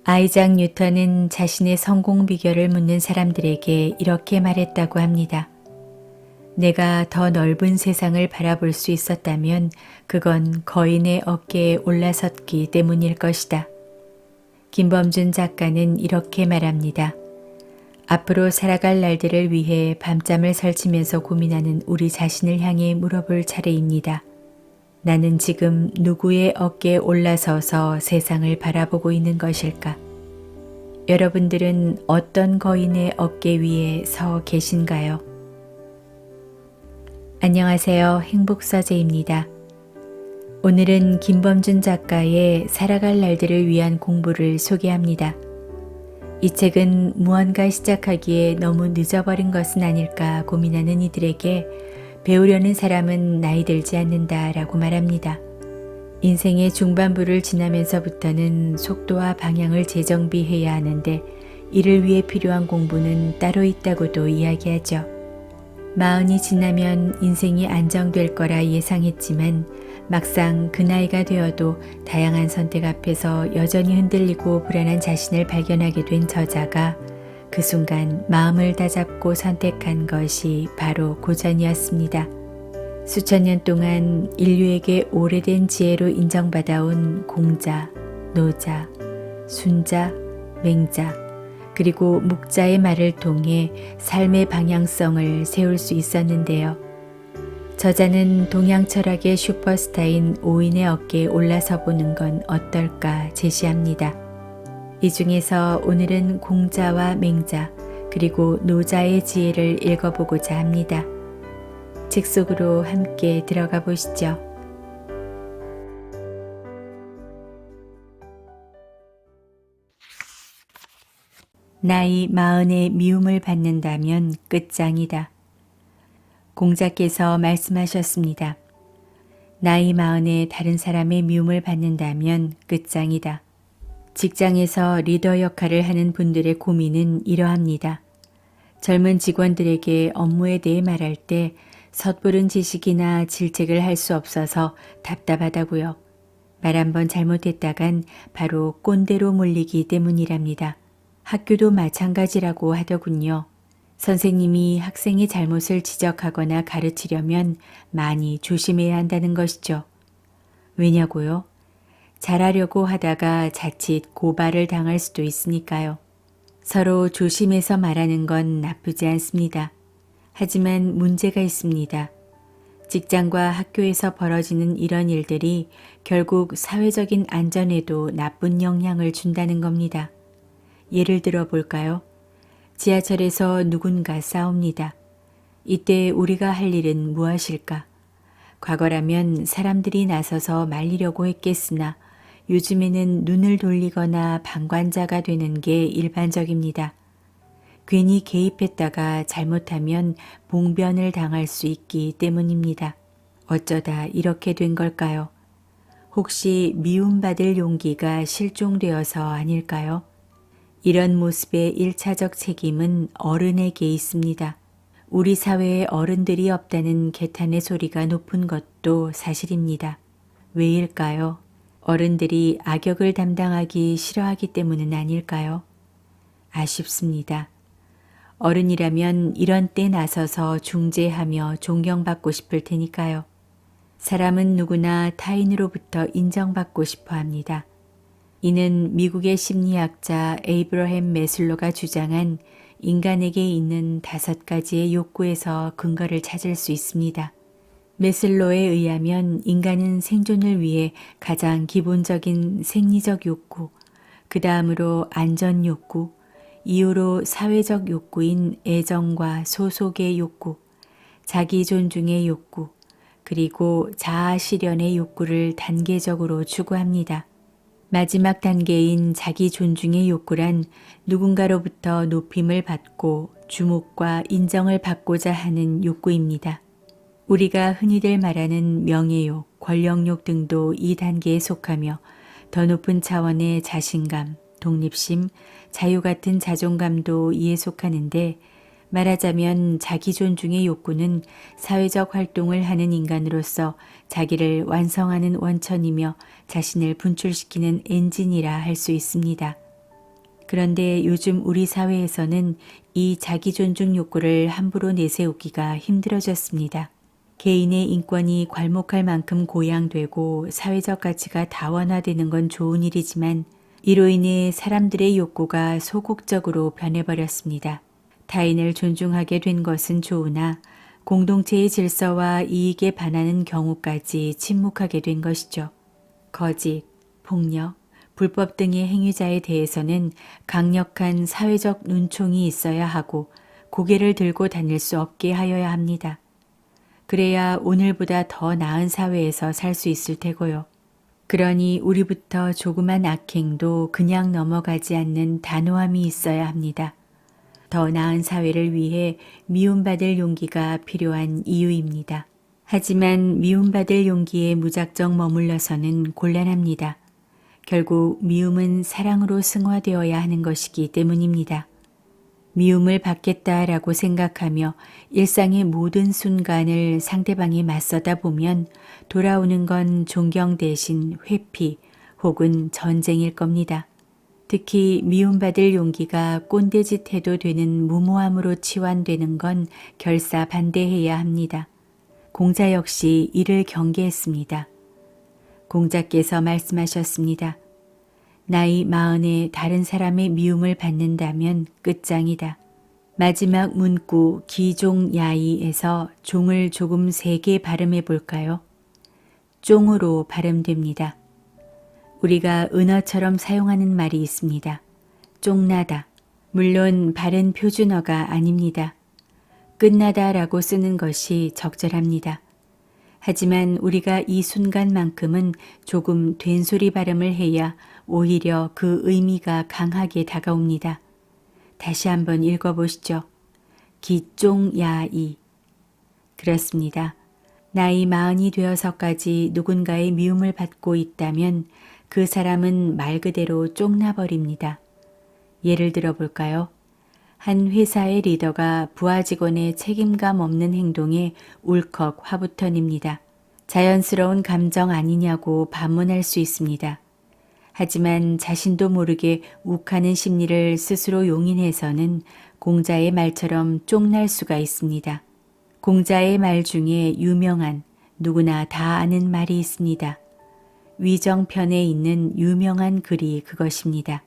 아이작 뉴턴은 자신의 성공 비결을 묻는 사람들에게 이렇게 말했다고 합니다. 내가 더 넓은 세상을 바라볼 수 있었다면 그건 거인의 어깨에 올라섰기 때문일 것이다. 김범준 작가는 이렇게 말합니다. 앞으로 살아갈 날들을 위해 밤잠을 설치면서 고민하는 우리 자신을 향해 물어볼 차례입니다. 나는 지금 누구의 어깨에 올라서서 세상을 바라보고 있는 것일까? 여러분들은 어떤 거인의 어깨 위에 서 계신가요? 안녕하세요. 행복서재입니다. 오늘은 김범준 작가의 살아갈 날들을 위한 공부를 소개합니다. 이 책은 무언가 시작하기에 너무 늦어버린 것은 아닐까 고민하는 이들에게 배우려는 사람은 나이 들지 않는다 라고 말합니다. 인생의 중반부를 지나면서부터는 속도와 방향을 재정비해야 하는데 이를 위해 필요한 공부는 따로 있다고도 이야기하죠. 40이 지나면 인생이 안정될 거라 예상했지만 막상 그 나이가 되어도 다양한 선택 앞에서 여전히 흔들리고 불안한 자신을 발견하게 된 저자가 그 순간 마음을 다잡고 선택한 것이 바로 고전이었습니다. 수천 년 동안 인류에게 오래된 지혜로 인정받아온 공자, 노자, 순자, 맹자, 그리고 묵자의 말을 통해 삶의 방향성을 세울 수 있었는데요. 저자는 동양 철학의 슈퍼스타인 오인의 어깨에 올라서 보는 건 어떨까 제시합니다. 이 중에서 오늘은 공자와 맹자 그리고 노자의 지혜를 읽어보고자 합니다. 책 속으로 함께 들어가 보시죠. 나이 40의 미움을 받는다면 끝장이다. 공자께서 말씀하셨습니다. 나이 40에 다른 사람의 미움을 받는다면 끝장이다. 직장에서 리더 역할을 하는 분들의 고민은 이러합니다. 젊은 직원들에게 업무에 대해 말할 때 섣부른 지식이나 질책을 할 수 없어서 답답하다고요. 말 한번 잘못했다간 바로 꼰대로 몰리기 때문이랍니다. 학교도 마찬가지라고 하더군요. 선생님이 학생의 잘못을 지적하거나 가르치려면 많이 조심해야 한다는 것이죠. 왜냐고요? 잘하려고 하다가 자칫 고발을 당할 수도 있으니까요. 서로 조심해서 말하는 건 나쁘지 않습니다. 하지만 문제가 있습니다. 직장과 학교에서 벌어지는 이런 일들이 결국 사회적인 안전에도 나쁜 영향을 준다는 겁니다. 예를 들어 볼까요? 지하철에서 누군가 싸웁니다. 이때 우리가 할 일은 무엇일까? 과거라면 사람들이 나서서 말리려고 했겠으나 요즘에는 눈을 돌리거나 방관자가 되는 게 일반적입니다. 괜히 개입했다가 잘못하면 봉변을 당할 수 있기 때문입니다. 어쩌다 이렇게 된 걸까요? 혹시 미움받을 용기가 실종되어서 아닐까요? 이런 모습의 1차적 책임은 어른에게 있습니다. 우리 사회에 어른들이 없다는 개탄의 소리가 높은 것도 사실입니다. 왜일까요? 어른들이 악역을 담당하기 싫어하기 때문은 아닐까요? 아쉽습니다. 어른이라면 이런 때 나서서 중재하며 존경받고 싶을 테니까요. 사람은 누구나 타인으로부터 인정받고 싶어 합니다. 이는 미국의 심리학자 에이브러햄 매슬로가 주장한 인간에게 있는 5가지의 욕구에서 근거를 찾을 수 있습니다. 매슬로에 의하면 인간은 생존을 위해 가장 기본적인 생리적 욕구, 그 다음으로 안전 욕구, 이후로 사회적 욕구인 애정과 소속의 욕구, 자기 존중의 욕구, 그리고 자아 실현의 욕구를 단계적으로 추구합니다. 마지막 단계인 자기 존중의 욕구란 누군가로부터 높임을 받고 주목과 인정을 받고자 하는 욕구입니다. 우리가 흔히들 말하는 명예욕, 권력욕 등도 이 단계에 속하며 더 높은 차원의 자신감, 독립심, 자유 같은 자존감도 이에 속하는데 말하자면 자기 존중의 욕구는 사회적 활동을 하는 인간으로서 자기를 완성하는 원천이며 자신을 분출시키는 엔진이라 할 수 있습니다. 그런데 요즘 우리 사회에서는 이 자기 존중 욕구를 함부로 내세우기가 힘들어졌습니다. 개인의 인권이 괄목할 만큼 고양되고 사회적 가치가 다원화되는 건 좋은 일이지만 이로 인해 사람들의 욕구가 소극적으로 변해버렸습니다. 타인을 존중하게 된 것은 좋으나 공동체의 질서와 이익에 반하는 경우까지 침묵하게 된 것이죠. 거짓, 폭력, 불법 등의 행위자에 대해서는 강력한 사회적 눈총이 있어야 하고 고개를 들고 다닐 수 없게 하여야 합니다. 그래야 오늘보다 더 나은 사회에서 살 수 있을 테고요. 그러니 우리부터 조그만 악행도 그냥 넘어가지 않는 단호함이 있어야 합니다. 더 나은 사회를 위해 미움받을 용기가 필요한 이유입니다. 하지만 미움받을 용기에 무작정 머물러서는 곤란합니다. 결국 미움은 사랑으로 승화되어야 하는 것이기 때문입니다. 미움을 받겠다라고 생각하며 일상의 모든 순간을 상대방에 맞서다 보면 돌아오는 건 존경 대신 회피 혹은 전쟁일 겁니다. 특히 미움받을 용기가 꼰대짓 해도 되는 무모함으로 치환되는 건 결사 반대해야 합니다. 공자 역시 이를 경계했습니다. 공자께서 말씀하셨습니다. 나이 40에 다른 사람의 미움을 받는다면 끝장이다. 마지막 문구 기종야이에서 종을 조금 세게 발음해 볼까요? 쫑으로 발음됩니다. 우리가 은어처럼 사용하는 말이 있습니다. 쫑나다. 물론 바른 표준어가 아닙니다. 끝나다라고 쓰는 것이 적절합니다. 하지만 우리가 이 순간만큼은 조금 된소리 발음을 해야 오히려 그 의미가 강하게 다가옵니다. 다시 한번 읽어보시죠. 기쫑야이. 그렇습니다. 나이 40이 되어서까지 누군가의 미움을 받고 있다면 그 사람은 말 그대로 쫑나버립니다. 예를 들어 볼까요? 한 회사의 리더가 부하 직원의 책임감 없는 행동에 울컥 화부터 냅니다. 자연스러운 감정 아니냐고 반문할 수 있습니다. 하지만 자신도 모르게 욱하는 심리를 스스로 용인해서는 공자의 말처럼 쫑날 수가 있습니다. 공자의 말 중에 유명한 누구나 다 아는 말이 있습니다. 위정편에 있는 유명한 글이 그것입니다.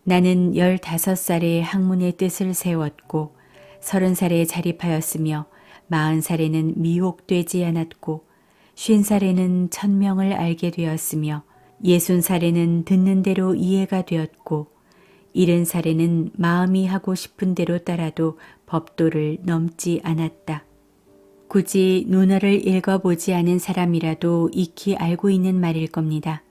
나는 15살에 학문의 뜻을 세웠고 30살에 자립하였으며 40살에는 미혹되지 않았고 50살에는 천명을 알게 되었으며 60살에는 듣는 대로 이해가 되었고 70살에는 마음이 하고 싶은 대로 따라도 법도를 넘지 않았다. 굳이 논어를 읽어보지 않은 사람이라도 익히 알고 있는 말일 겁니다.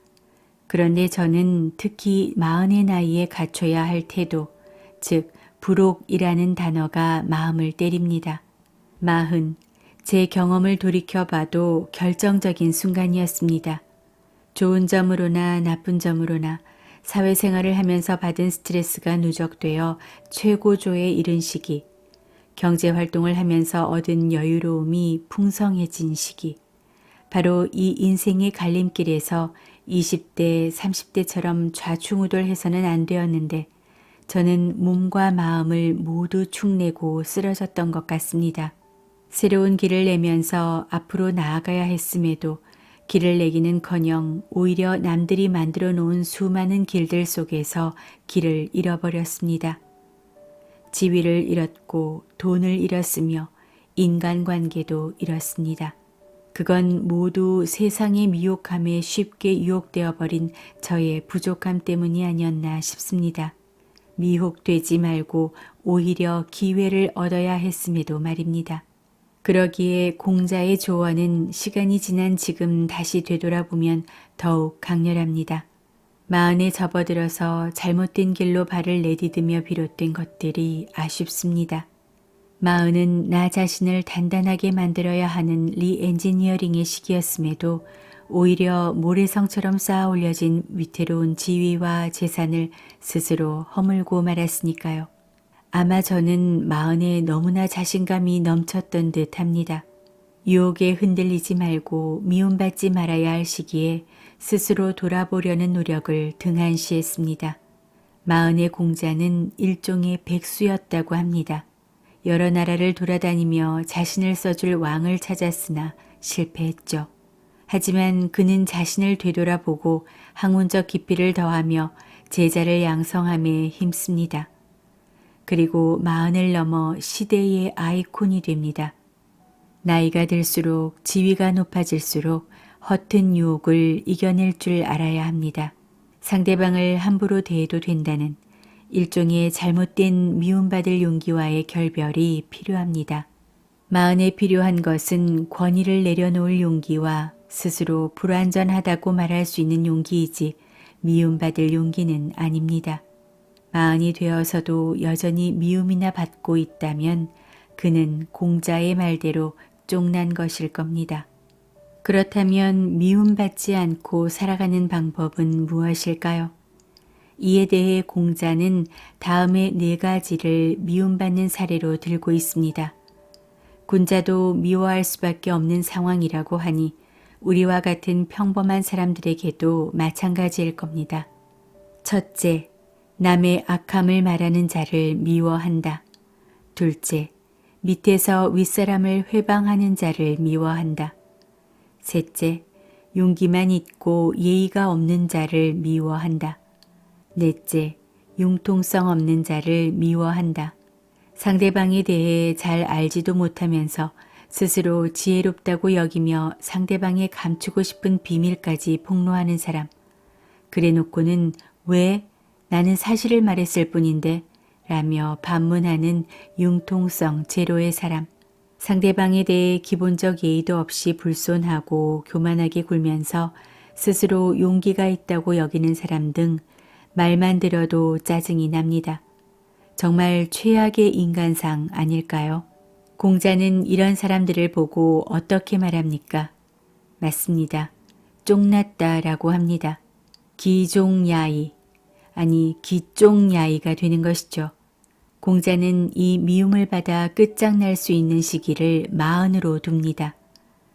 그런데 저는 특히 40의 나이에 갖춰야 할 태도, 즉 불옥이라는 단어가 마음을 때립니다. 40, 제 경험을 돌이켜봐도 결정적인 순간이었습니다. 좋은 점으로나 나쁜 점으로나 사회생활을 하면서 받은 스트레스가 누적되어 최고조에 이른 시기, 경제활동을 하면서 얻은 여유로움이 풍성해진 시기, 바로 이 인생의 갈림길에서 20대, 30대처럼 좌충우돌해서는 안 되었는데 저는 몸과 마음을 모두 축내고 쓰러졌던 것 같습니다. 새로운 길을 내면서 앞으로 나아가야 했음에도 길을 내기는커녕 오히려 남들이 만들어 놓은 수많은 길들 속에서 길을 잃어버렸습니다. 지위를 잃었고 돈을 잃었으며 인간관계도 잃었습니다. 그건 모두 세상의 미혹함에 쉽게 유혹되어 버린 저의 부족함 때문이 아니었나 싶습니다. 미혹되지 말고 오히려 기회를 얻어야 했음에도 말입니다. 그러기에 공자의 조언은 시간이 지난 지금 다시 되돌아보면 더욱 강렬합니다. 40에 접어들어서 잘못된 길로 발을 내디디며 비롯된 것들이 아쉽습니다. 40은 나 자신을 단단하게 만들어야 하는 리엔지니어링의 시기였음에도 오히려 모래성처럼 쌓아 올려진 위태로운 지위와 재산을 스스로 허물고 말았으니까요. 아마 저는 40에 너무나 자신감이 넘쳤던 듯 합니다. 유혹에 흔들리지 말고 미움받지 말아야 할 시기에 스스로 돌아보려는 노력을 등한시했습니다. 마흔의 공자는 일종의 백수였다고 합니다. 여러 나라를 돌아다니며 자신을 써줄 왕을 찾았으나 실패했죠. 하지만 그는 자신을 되돌아보고 학문적 깊이를 더하며 제자를 양성함에 힘씁니다. 그리고 마흔을 넘어 시대의 아이콘이 됩니다. 나이가 들수록 지위가 높아질수록 허튼 유혹을 이겨낼 줄 알아야 합니다. 상대방을 함부로 대해도 된다는 일종의 잘못된 미움받을 용기와의 결별이 필요합니다. 마흔에 필요한 것은 권위를 내려놓을 용기와 스스로 불완전하다고 말할 수 있는 용기이지 미움받을 용기는 아닙니다. 마흔이 되어서도 여전히 미움이나 받고 있다면 그는 공자의 말대로 쫑난 것일 겁니다. 그렇다면 미움받지 않고 살아가는 방법은 무엇일까요? 이에 대해 공자는 다음의 4가지를 미움받는 사례로 들고 있습니다. 군자도 미워할 수밖에 없는 상황이라고 하니 우리와 같은 평범한 사람들에게도 마찬가지일 겁니다. 첫째, 남의 악함을 말하는 자를 미워한다. 둘째, 밑에서 윗사람을 회방하는 자를 미워한다. 셋째, 용기만 있고 예의가 없는 자를 미워한다. 넷째, 융통성 없는 자를 미워한다. 상대방에 대해 잘 알지도 못하면서 스스로 지혜롭다고 여기며 상대방에 감추고 싶은 비밀까지 폭로하는 사람. 그래놓고는 왜 나는 사실을 말했을 뿐인데 라며 반문하는 융통성 제로의 사람. 상대방에 대해 기본적 예의도 없이 불손하고 교만하게 굴면서 스스로 용기가 있다고 여기는 사람 등 말만 들어도 짜증이 납니다. 정말 최악의 인간상 아닐까요? 공자는 이런 사람들을 보고 어떻게 말합니까? 맞습니다. 쫑났다라고 합니다. 기종야이, 아니 기쫑야이가 되는 것이죠. 공자는 이 미움을 받아 끝장날 수 있는 시기를 마흔으로 둡니다.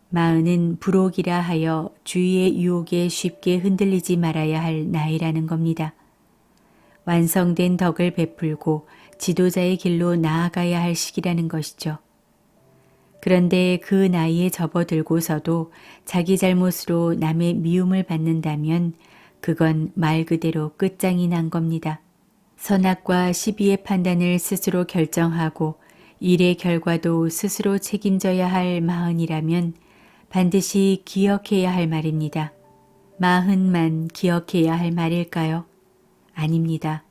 마흔은 불혹이라 하여 주위의 유혹에 쉽게 흔들리지 말아야 할 나이라는 겁니다. 완성된 덕을 베풀고 지도자의 길로 나아가야 할 시기라는 것이죠. 그런데 그 나이에 접어들고서도 자기 잘못으로 남의 미움을 받는다면 그건 말 그대로 끝장이 난 겁니다. 선악과 시비의 판단을 스스로 결정하고 일의 결과도 스스로 책임져야 할 마흔이라면 반드시 기억해야 할 말입니다. 마흔만 기억해야 할 말일까요? 아닙니다.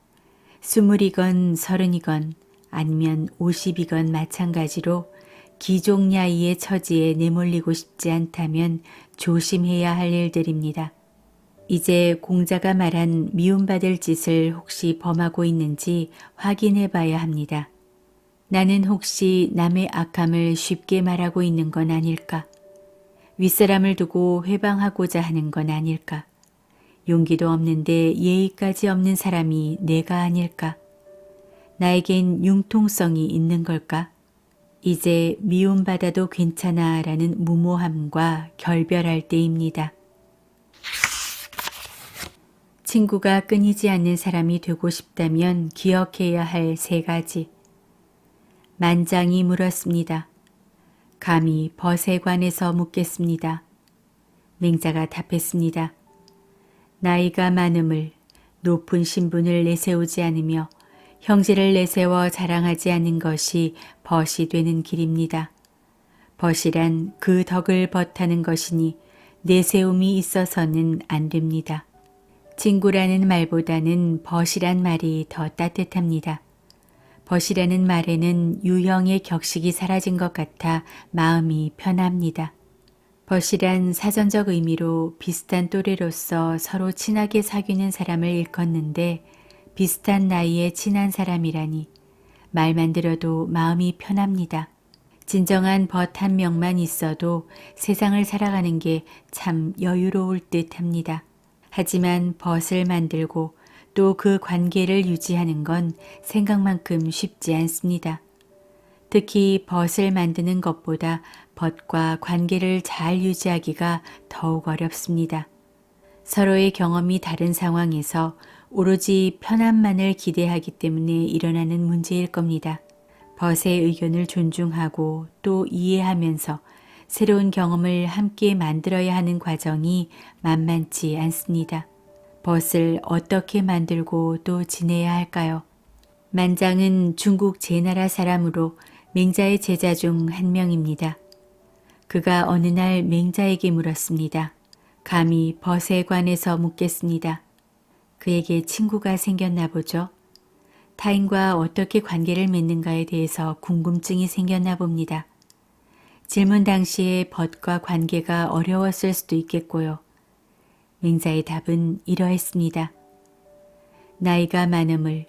20이건 30이건 아니면 50이건 마찬가지로 기종야이의 처지에 내몰리고 싶지 않다면 조심해야 할 일들입니다. 이제 공자가 말한 미움받을 짓을 혹시 범하고 있는지 확인해 봐야 합니다. 나는 혹시 남의 악함을 쉽게 말하고 있는 건 아닐까? 윗사람을 두고 회방하고자 하는 건 아닐까? 용기도 없는데 예의까지 없는 사람이 내가 아닐까? 나에겐 융통성이 있는 걸까? 이제 미움받아도 괜찮아 라는 무모함과 결별할 때입니다. 친구가 끊이지 않는 사람이 되고 싶다면 기억해야 할 3가지. 만장이 물었습니다. 감히 벗에 관해서 묻겠습니다. 맹자가 답했습니다. 나이가 많음을 높은 신분을 내세우지 않으며 형제를 내세워 자랑하지 않는 것이 벗이 되는 길입니다. 벗이란 그 덕을 벗하는 것이니 내세움이 있어서는 안 됩니다. 친구라는 말보다는 벗이란 말이 더 따뜻합니다. 벗이라는 말에는 유형의 격식이 사라진 것 같아 마음이 편합니다. 벗이란 사전적 의미로 비슷한 또래로서 서로 친하게 사귀는 사람을 일컫는데 비슷한 나이에 친한 사람이라니 말만 들어도 마음이 편합니다. 진정한 벗 한 명만 있어도 세상을 살아가는 게 참 여유로울 듯합니다. 하지만 벗을 만들고 또 그 관계를 유지하는 건 생각만큼 쉽지 않습니다. 특히 벗을 만드는 것보다 벗과 관계를 잘 유지하기가 더욱 어렵습니다. 서로의 경험이 다른 상황에서 오로지 편안만을 기대하기 때문에 일어나는 문제일 겁니다. 벗의 의견을 존중하고 또 이해하면서 새로운 경험을 함께 만들어야 하는 과정이 만만치 않습니다. 벗을 어떻게 만들고 또 지내야 할까요? 만장은 중국 제나라 사람으로 맹자의 제자 중 한 명입니다. 그가 어느 날 맹자에게 물었습니다. 감히 벗에 관해서 묻겠습니다. 그에게 친구가 생겼나 보죠. 타인과 어떻게 관계를 맺는가에 대해서 궁금증이 생겼나 봅니다. 질문 당시에 벗과 관계가 어려웠을 수도 있겠고요. 맹자의 답은 이러했습니다. 나이가 많음을,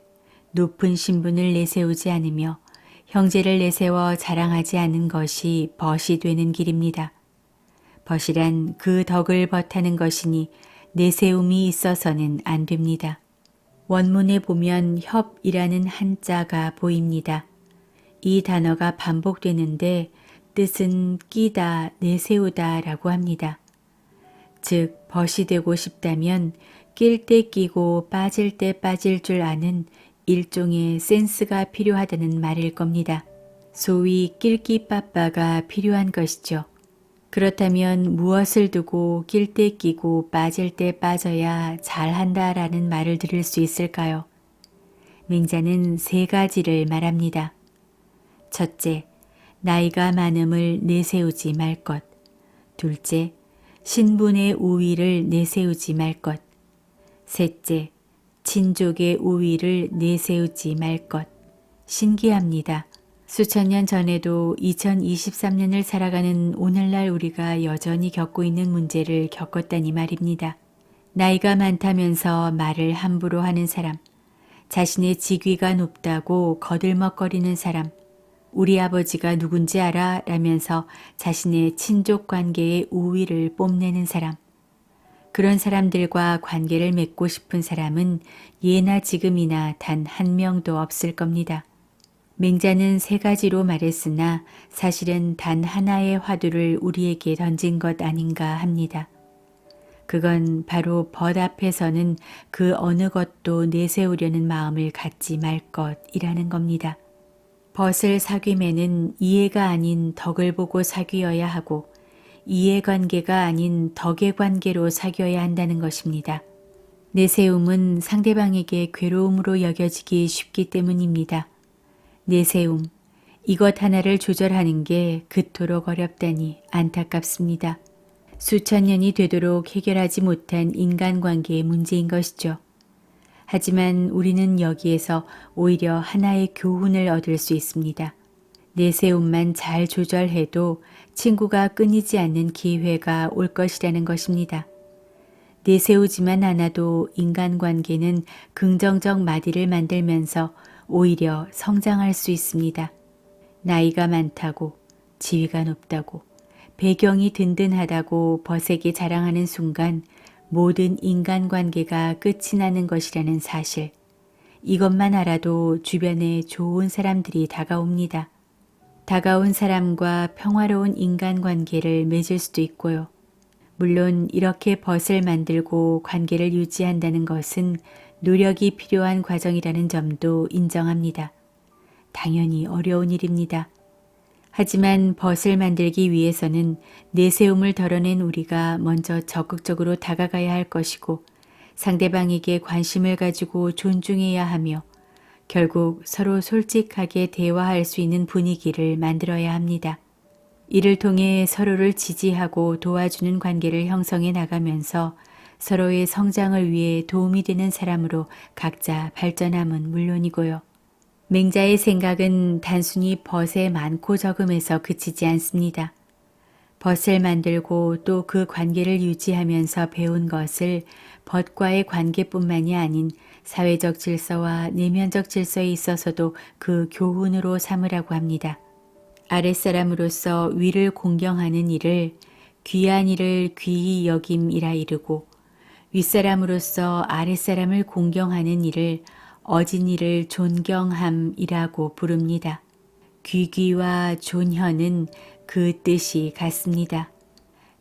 높은 신분을 내세우지 않으며 형제를 내세워 자랑하지 않는 것이 벗이 되는 길입니다. 벗이란 그 덕을 벗하는 것이니 내세움이 있어서는 안 됩니다. 원문에 보면 협이라는 한자가 보입니다. 이 단어가 반복되는데 뜻은 끼다, 내세우다 라고 합니다. 즉, 벗이 되고 싶다면 낄 때 끼고 빠질 때 빠질 줄 아는 일종의 센스가 필요하다는 말일 겁니다. 소위 낄끼빠빠가 필요한 것이죠. 그렇다면 무엇을 두고 낄 때 끼고 빠질 때 빠져야 잘한다라는 말을 들을 수 있을까요? 맹자는 세 가지를 말합니다. 첫째, 나이가 많음을 내세우지 말 것. 둘째, 신분의 우위를 내세우지 말 것. 셋째, 친족의 우위를 내세우지 말 것. 신기합니다. 수천 년 전에도 2023년을 살아가는 오늘날 우리가 여전히 겪고 있는 문제를 겪었다니 말입니다. 나이가 많다면서 말을 함부로 하는 사람, 자신의 직위가 높다고 거들먹거리는 사람, 우리 아버지가 누군지 알아? 라면서 자신의 친족 관계의 우위를 뽐내는 사람. 그런 사람들과 관계를 맺고 싶은 사람은 예나 지금이나 단 한 명도 없을 겁니다. 맹자는 세 가지로 말했으나 사실은 단 하나의 화두를 우리에게 던진 것 아닌가 합니다. 그건 바로 벗 앞에서는 그 어느 것도 내세우려는 마음을 갖지 말 것이라는 겁니다. 벗을 사귀매는 이해가 아닌 덕을 보고 사귀어야 하고 이해관계가 아닌 덕의 관계로 사귀어야 한다는 것입니다. 내세움은 상대방에게 괴로움으로 여겨지기 쉽기 때문입니다. 내세움, 이것 하나를 조절하는 게 그토록 어렵다니 안타깝습니다. 수천 년이 되도록 해결하지 못한 인간관계의 문제인 것이죠. 하지만 우리는 여기에서 오히려 하나의 교훈을 얻을 수 있습니다. 내세움만 잘 조절해도 친구가 끊이지 않는 기회가 올 것이라는 것입니다. 내세우지만 않아도 인간관계는 긍정적 마디를 만들면서 오히려 성장할 수 있습니다. 나이가 많다고, 지위가 높다고, 배경이 든든하다고 벗에게 자랑하는 순간 모든 인간관계가 끝이 나는 것이라는 사실. 이것만 알아도 주변에 좋은 사람들이 다가옵니다. 다가온 사람과 평화로운 인간관계를 맺을 수도 있고요. 물론 이렇게 벗을 만들고 관계를 유지한다는 것은 노력이 필요한 과정이라는 점도 인정합니다. 당연히 어려운 일입니다. 하지만 벗을 만들기 위해서는 내세움을 덜어낸 우리가 먼저 적극적으로 다가가야 할 것이고 상대방에게 관심을 가지고 존중해야 하며 결국 서로 솔직하게 대화할 수 있는 분위기를 만들어야 합니다. 이를 통해 서로를 지지하고 도와주는 관계를 형성해 나가면서 서로의 성장을 위해 도움이 되는 사람으로 각자 발전함은 물론이고요. 맹자의 생각은 단순히 벗의 많고 적음에서 그치지 않습니다. 벗을 만들고 또 그 관계를 유지하면서 배운 것을 벗과의 관계뿐만이 아닌 사회적 질서와 내면적 질서에 있어서도 그 교훈으로 삼으라고 합니다. 아랫사람으로서 위를 공경하는 일을 귀한 일을 귀히 여김이라 이르고 윗사람으로서 아랫사람을 공경하는 일을 어진 일을 존경함이라고 부릅니다. 귀귀와 존현은 그 뜻이 같습니다.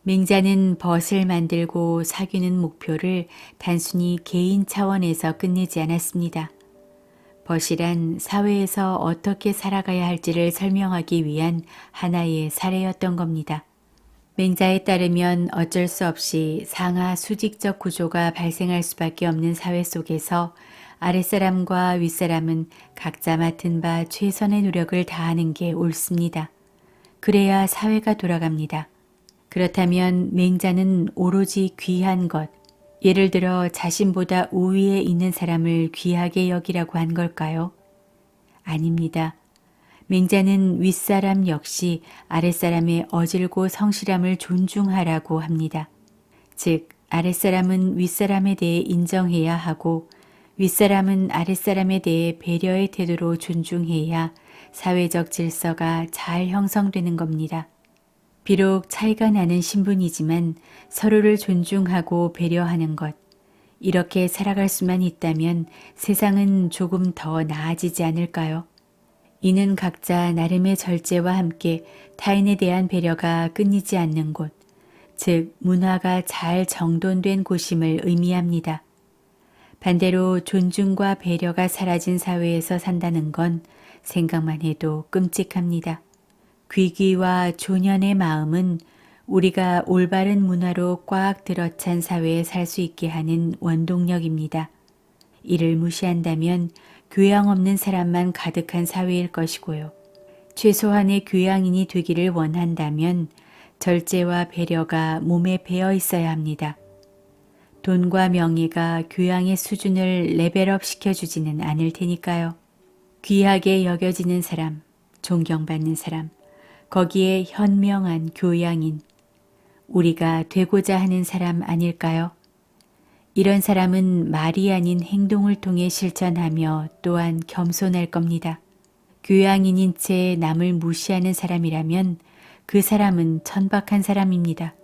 맹자는 벗을 만들고 사귀는 목표를 단순히 개인 차원에서 끝내지 않았습니다. 벗이란 사회에서 어떻게 살아가야 할지를 설명하기 위한 하나의 사례였던 겁니다. 맹자에 따르면 어쩔 수 없이 상하 수직적 구조가 발생할 수밖에 없는 사회 속에서 아랫사람과 윗사람은 각자 맡은 바 최선의 노력을 다하는 게 옳습니다. 그래야 사회가 돌아갑니다. 그렇다면 맹자는 오로지 귀한 것, 예를 들어 자신보다 우위에 있는 사람을 귀하게 여기라고 한 걸까요? 아닙니다. 맹자는 윗사람 역시 아랫사람의 어질고 성실함을 존중하라고 합니다. 즉, 아랫사람은 윗사람에 대해 인정해야 하고 윗사람은 아랫사람에 대해 배려의 태도로 존중해야 사회적 질서가 잘 형성되는 겁니다. 비록 차이가 나는 신분이지만 서로를 존중하고 배려하는 것, 이렇게 살아갈 수만 있다면 세상은 조금 더 나아지지 않을까요? 이는 각자 나름의 절제와 함께 타인에 대한 배려가 끊이지 않는 곳, 즉 문화가 잘 정돈된 곳임을 의미합니다. 반대로 존중과 배려가 사라진 사회에서 산다는 건 생각만 해도 끔찍합니다. 귀기와 조년의 마음은 우리가 올바른 문화로 꽉 들어찬 사회에 살 수 있게 하는 원동력입니다. 이를 무시한다면 교양 없는 사람만 가득한 사회일 것이고요. 최소한의 교양인이 되기를 원한다면 절제와 배려가 몸에 배어 있어야 합니다. 돈과 명예가 교양의 수준을 레벨업 시켜주지는 않을 테니까요. 귀하게 여겨지는 사람, 존경받는 사람, 거기에 현명한 교양인, 우리가 되고자 하는 사람 아닐까요? 이런 사람은 말이 아닌 행동을 통해 실천하며 또한 겸손할 겁니다. 교양인인 채 남을 무시하는 사람이라면 그 사람은 천박한 사람입니다.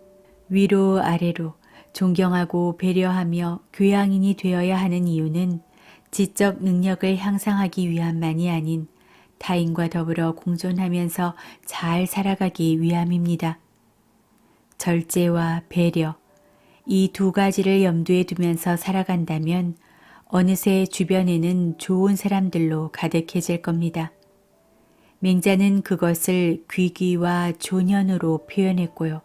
위로 아래로 존경하고 배려하며 교양인이 되어야 하는 이유는 지적 능력을 향상하기 위함만이 아닌 타인과 더불어 공존하면서 잘 살아가기 위함입니다. 절제와 배려, 이 두 가지를 염두에 두면서 살아간다면 어느새 주변에는 좋은 사람들로 가득해질 겁니다. 맹자는 그것을 귀기와 조년으로 표현했고요.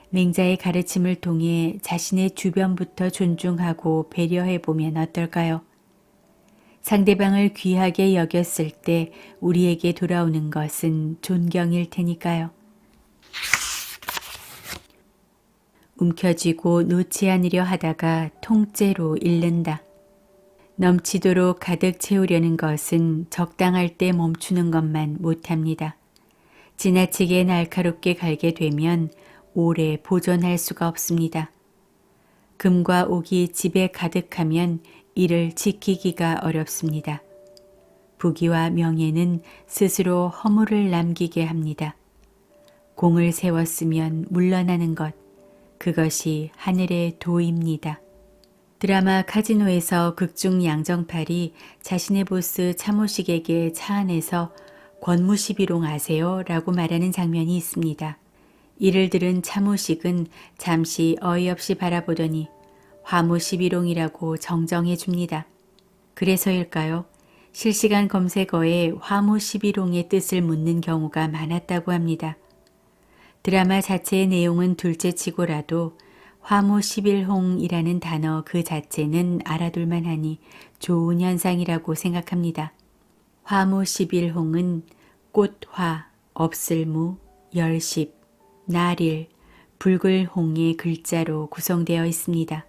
맹자의 가르침을 통해 자신의 주변부터 존중하고 배려해보면 어떨까요? 상대방을 귀하게 여겼을 때 우리에게 돌아오는 것은 존경일 테니까요. 움켜쥐고 놓지 않으려 하다가 통째로 잃는다. 넘치도록 가득 채우려는 것은 적당할 때 멈추는 것만 못합니다. 지나치게 날카롭게 갈게 되면 오래 보존할 수가 없습니다. 금과 옥이 집에 가득하면 이를 지키기가 어렵습니다. 부귀와 명예는 스스로 허물을 남기게 합니다. 공을 세웠으면 물러나는 것, 그것이 하늘의 도입니다. 드라마 카지노에서 극중 양정팔이 자신의 보스 차모식에게 차 안에서 권무시비롱 아세요? 라고 말하는 장면이 있습니다. 이를 들은 차모식은 잠시 어이없이 바라보더니 화무시비롱이라고 정정해 줍니다. 그래서일까요? 실시간 검색어에 화무시비롱의 뜻을 묻는 경우가 많았다고 합니다. 드라마 자체의 내용은 둘째치고라도 화무시빌홍이라는 단어 그 자체는 알아둘만 하니 좋은 현상이라고 생각합니다. 화무시빌홍은 꽃화, 없을무, 열십, 날일, 붉을 홍의 글자로 구성되어 있습니다.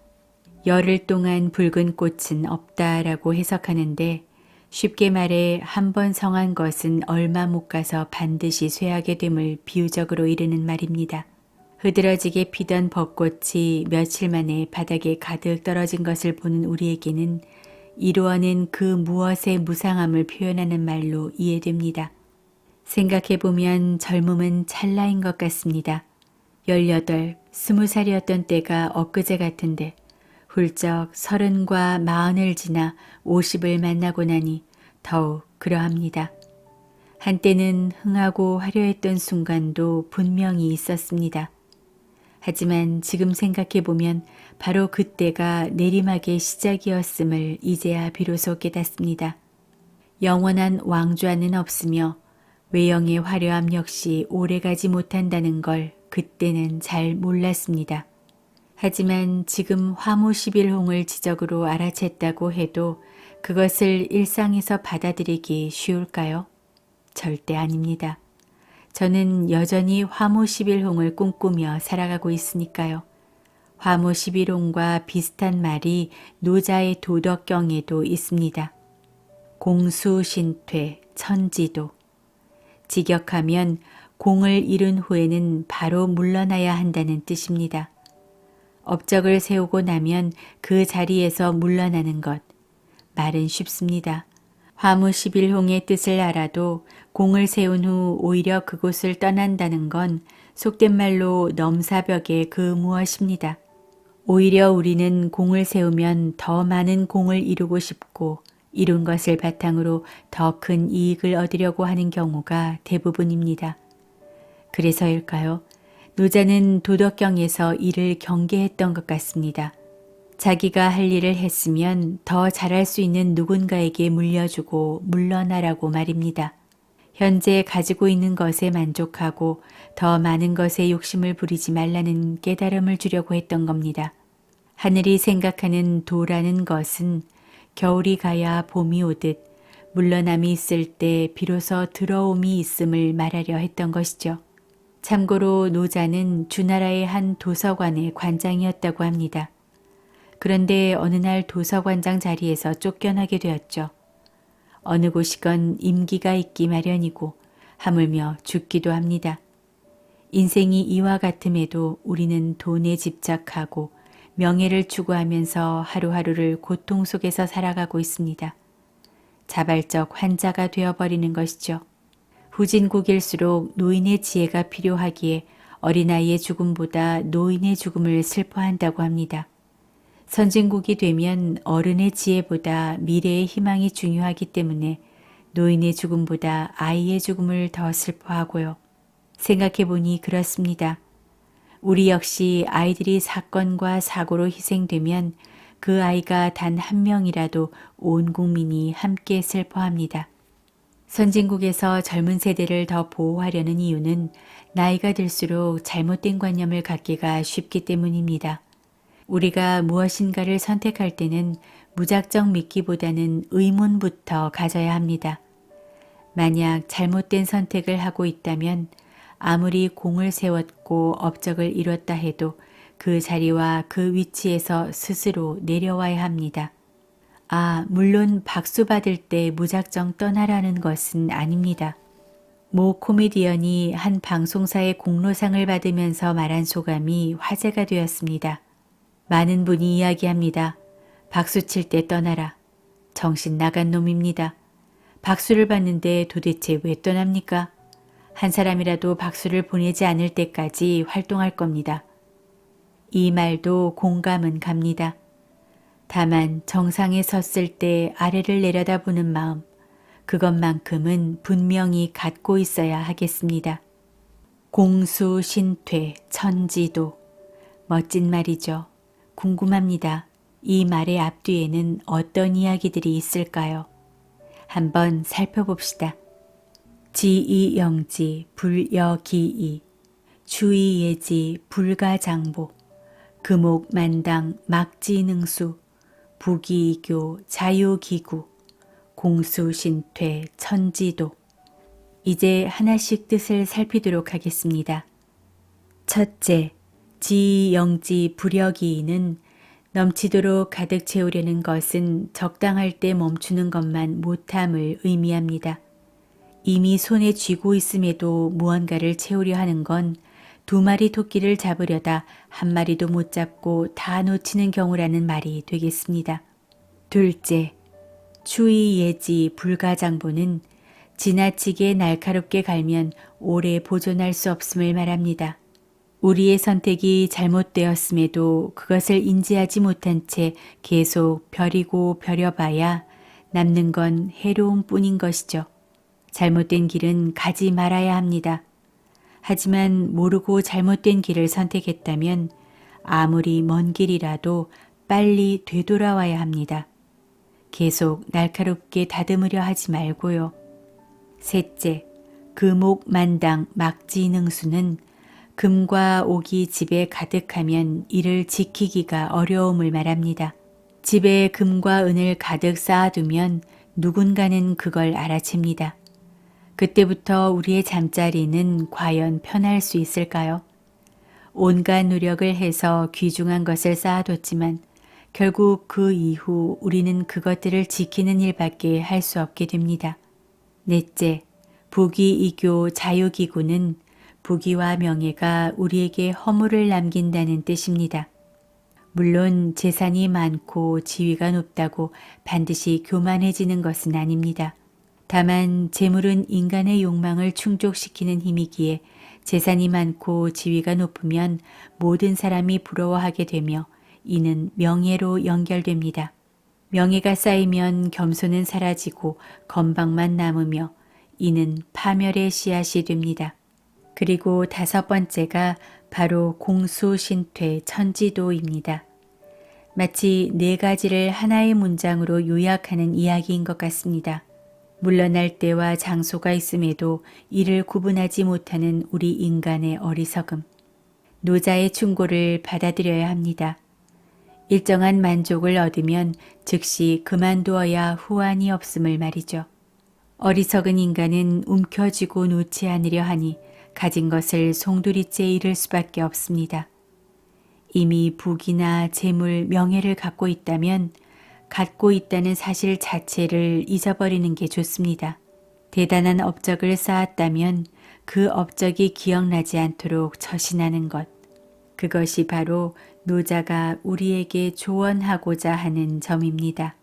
열흘 동안 붉은 꽃은 없다라고 해석하는데 쉽게 말해 한 번 성한 것은 얼마 못 가서 반드시 쇠하게 됨을 비유적으로 이르는 말입니다. 흐드러지게 피던 벚꽃이 며칠 만에 바닥에 가득 떨어진 것을 보는 우리에게는 이루어낸 그 무엇의 무상함을 표현하는 말로 이해됩니다. 생각해보면 젊음은 찰나인 것 같습니다. 18, 20살이었던 때가 엊그제 같은데 훌쩍 30과 40을 지나 50을 만나고 나니 더욱 그러합니다. 한때는 흥하고 화려했던 순간도 분명히 있었습니다. 하지만 지금 생각해보면 바로 그때가 내리막의 시작이었음을 이제야 비로소 깨닫습니다. 영원한 왕좌는 없으며 외형의 화려함 역시 오래가지 못한다는 걸 그때는 잘 몰랐습니다. 하지만 지금 화무 11홍을 지적으로 알아챘다고 해도 그것을 일상에서 받아들이기 쉬울까요? 절대 아닙니다. 저는 여전히 화무 11홍을 꿈꾸며 살아가고 있으니까요. 화무 11홍과 비슷한 말이 노자의 도덕경에도 있습니다. 공수신퇴, 천지도. 직역하면 공을 이룬 후에는 바로 물러나야 한다는 뜻입니다. 업적을 세우고 나면 그 자리에서 물러나는 것. 말은 쉽습니다. 화무 11홍의 뜻을 알아도 공을 세운 후 오히려 그곳을 떠난다는 건 속된 말로 넘사벽의 그 무엇입니다. 오히려 우리는 공을 세우면 더 많은 공을 이루고 싶고 이룬 것을 바탕으로 더 큰 이익을 얻으려고 하는 경우가 대부분입니다. 그래서일까요? 노자는 도덕경에서 이를 경계했던 것 같습니다. 자기가 할 일을 했으면 더 잘할 수 있는 누군가에게 물려주고 물러나라고 말입니다. 현재 가지고 있는 것에 만족하고 더 많은 것에 욕심을 부리지 말라는 깨달음을 주려고 했던 겁니다. 하늘이 생각하는 도라는 것은 겨울이 가야 봄이 오듯 물러남이 있을 때 비로소 들어옴이 있음을 말하려 했던 것이죠. 참고로 노자는 주나라의 한 도서관의 관장이었다고 합니다. 그런데 어느 날 도서관장 자리에서 쫓겨나게 되었죠. 어느 곳이건 임기가 있기 마련이고 하물며 죽기도 합니다. 인생이 이와 같음에도 우리는 돈에 집착하고 명예를 추구하면서 하루하루를 고통 속에서 살아가고 있습니다. 자발적 환자가 되어버리는 것이죠. 후진국일수록 노인의 지혜가 필요하기에 어린아이의 죽음보다 노인의 죽음을 슬퍼한다고 합니다. 선진국이 되면 어른의 지혜보다 미래의 희망이 중요하기 때문에 노인의 죽음보다 아이의 죽음을 더 슬퍼하고요. 생각해보니 그렇습니다. 우리 역시 아이들이 사건과 사고로 희생되면 그 아이가 단 한 명이라도 온 국민이 함께 슬퍼합니다. 선진국에서 젊은 세대를 더 보호하려는 이유는 나이가 들수록 잘못된 관념을 갖기가 쉽기 때문입니다. 우리가 무엇인가를 선택할 때는 무작정 믿기보다는 의문부터 가져야 합니다. 만약 잘못된 선택을 하고 있다면 아무리 공을 세웠고 업적을 이뤘다 해도 그 자리와 그 위치에서 스스로 내려와야 합니다. 물론 박수 받을 때 무작정 떠나라는 것은 아닙니다. 모 코미디언이 한 방송사의 공로상을 받으면서 말한 소감이 화제가 되었습니다. 많은 분이 이야기합니다. 박수 칠 때 떠나라. 정신 나간 놈입니다. 박수를 받는데 도대체 왜 떠납니까? 한 사람이라도 박수를 보내지 않을 때까지 활동할 겁니다. 이 말도 공감은 갑니다. 다만 정상에 섰을 때 아래를 내려다보는 마음, 그것만큼은 분명히 갖고 있어야 하겠습니다. 공수신퇴, 천지도. 멋진 말이죠. 궁금합니다. 이 말의 앞뒤에는 어떤 이야기들이 있을까요? 한번 살펴봅시다. 지이영지 불여기이 주의예지 불가장보 금옥만당 막지능수 부기이교 자유기구 공수신퇴 천지도. 이제 하나씩 뜻을 살피도록 하겠습니다. 첫째, 지영지 불여기이는 넘치도록 가득 채우려는 것은 적당할 때 멈추는 것만 못함을 의미합니다. 이미 손에 쥐고 있음에도 무언가를 채우려 하는 건 두 마리 토끼를 잡으려다 한 마리도 못 잡고 다 놓치는 경우라는 말이 되겠습니다. 둘째, 추이예지 불가장보는 지나치게 날카롭게 갈면 오래 보존할 수 없음을 말합니다. 우리의 선택이 잘못되었음에도 그것을 인지하지 못한 채 계속 벼리고 벼려봐야 남는 건 해로움 뿐인 것이죠. 잘못된 길은 가지 말아야 합니다. 하지만 모르고 잘못된 길을 선택했다면 아무리 먼 길이라도 빨리 되돌아와야 합니다. 계속 날카롭게 다듬으려 하지 말고요. 셋째, 금옥만당 막지능수는 금과 옥이 집에 가득하면 이를 지키기가 어려움을 말합니다. 집에 금과 은을 가득 쌓아두면 누군가는 그걸 알아챕니다. 그때부터 우리의 잠자리는 과연 편할 수 있을까요? 온갖 노력을 해서 귀중한 것을 쌓아뒀지만 결국 그 이후 우리는 그것들을 지키는 일밖에 할 수 없게 됩니다. 넷째, 부귀이교 자유기구는 부귀와 명예가 우리에게 허물을 남긴다는 뜻입니다. 물론 재산이 많고 지위가 높다고 반드시 교만해지는 것은 아닙니다. 다만 재물은 인간의 욕망을 충족시키는 힘이기에 재산이 많고 지위가 높으면 모든 사람이 부러워하게 되며 이는 명예로 연결됩니다. 명예가 쌓이면 겸손은 사라지고 건방만 남으며 이는 파멸의 씨앗이 됩니다. 그리고 다섯 번째가 바로 공수신퇴 천지도입니다. 마치 네 가지를 하나의 문장으로 요약하는 이야기인 것 같습니다. 물러날 때와 장소가 있음에도 이를 구분하지 못하는 우리 인간의 어리석음. 노자의 충고를 받아들여야 합니다. 일정한 만족을 얻으면 즉시 그만두어야 후환이 없음을 말이죠. 어리석은 인간은 움켜쥐고 놓지 않으려 하니 가진 것을 송두리째 잃을 수밖에 없습니다. 이미 부귀나 재물, 명예를 갖고 있다면 갖고 있다는 사실 자체를 잊어버리는 게 좋습니다. 대단한 업적을 쌓았다면 그 업적이 기억나지 않도록 처신하는 것. 그것이 바로 노자가 우리에게 조언하고자 하는 점입니다.